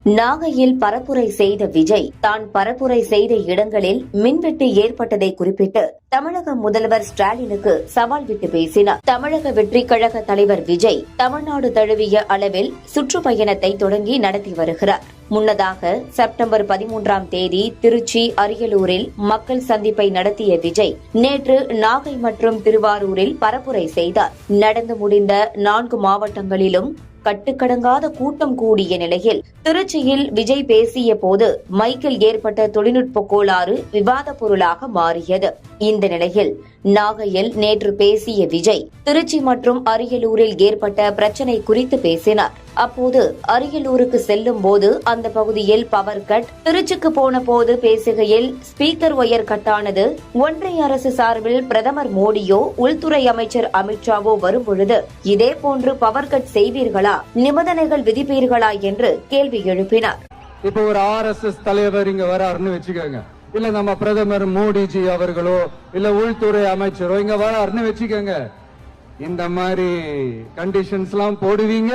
நாகையில் பரப்புரை செய்த விஜய் தான் பரப்புரை செய்த இடங்களில் மின்வெட்டு ஏற்பட்டதை குறிப்பிட்டு தமிழக முதல்வர் ஸ்டாலினுக்கு சவால் விட்டு பேசினார். தமிழக வெற்றி கழக தலைவர் விஜய் தமிழ்நாடு தழுவிய அளவில் சுற்றுப்பயணத்தை தொடங்கி நடத்தி வருகிறார். முன்னதாக செப்டம்பர் 13ஆம் தேதி திருச்சி, அரியலூரில் மக்கள் சந்திப்பை நடத்திய விஜய் நேற்று நாகை மற்றும் திருவாரூரில் பரப்புரை செய்தார். நடந்து முடிந்த 4 மாவட்டங்களிலும் கட்டுக்கடங்காத கூட்டம் கூடிய நிலையில் திருச்சியில் விஜய் பேசிய போது மைக்கில் ஏற்பட்ட தொழில்நுட்ப கோளாறு விவாத பொருளாக மாறியது. இந்த நிலையில் நாகையில் நேற்று பேசிய விஜய் திருச்சி மற்றும் அரியலூரில் ஏற்பட்ட பிரச்சினை குறித்து பேசினார். அப்போது அரியலூருக்கு செல்லும் போது அந்த பகுதியில் பவர் கட், திருச்சிக்கு போன போது பேசுகையில் ஸ்பீக்கர் ஒயர் கட்டானது. ஒன்றிய அரசு சார்பில் பிரதமர் மோடியோ உள்துறை அமைச்சர் அமித்ஷாவோ வரும்பொழுது இதேபோன்று பவர் கட் செய்வீர்களா, நிபந்தனைகள் விதிப்பீர்களா என்று கேள்வி எழுப்பினார். இப்ப ஒரு RSS தலைவர் இங்க வராருன்னு வச்சுக்கோங்க, இல்ல நம்ம பிரதமர் மோடிஜி அவர்களோ இல்ல உள்துறை அமைச்சரோ இங்க வராருன்னு வச்சுக்கோங்க, இந்த மாதிரி கண்டிஷன்ஸ் எல்லாம் போடுவீங்க,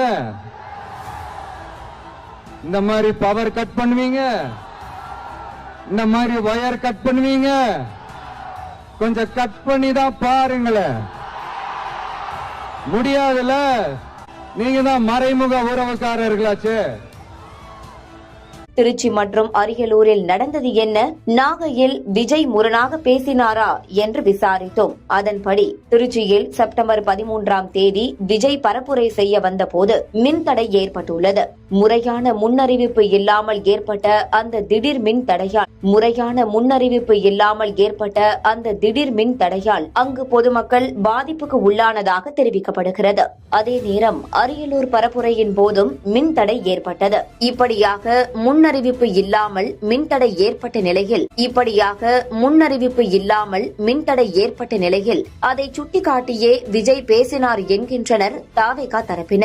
இந்த மாதிரி பவர் கட் பண்ணுவீங்க, இந்த மாதிரி வயர் கட் பண்ணுவீங்க, கொஞ்சம் கட் பண்ணி தான் பாருங்களேன். முடியாதுல, நீங்க தான் மறைமுக உறவுக்காரர்களாச்சு. திருச்சி மற்றும் அரியலூரில் நடந்தது என்ன, நாகையில் விஜய் முரணாக பேசினாரா என்று விசாரித்தோம். அதன்படி திருச்சியில் செப்டம்பர் 13ஆம் தேதி விஜய் பரப்புரை செய்ய வந்தபோது மின்தடை ஏற்பட்டுள்ளது. முறையான முன்னறிவிப்பு இல்லாமல் ஏற்பட்ட அந்த திடீர் மின் தடையால் அங்கு பொதுமக்கள் பாதிப்புக்கு உள்ளானதாக தெரிவிக்கப்படுகிறது. அதே நேரம் அரியலூர் பரப்புரையின் போதும் மின்தடை ஏற்பட்டது. இப்படியாக முன்னறிவிப்பு இல்லாமல் மின்தடை ஏற்பட்ட நிலையில் அதை சுட்டிக்காட்டியே விஜய் பேசினார் என்கின்றனர் தாவேகா தரப்பினர்.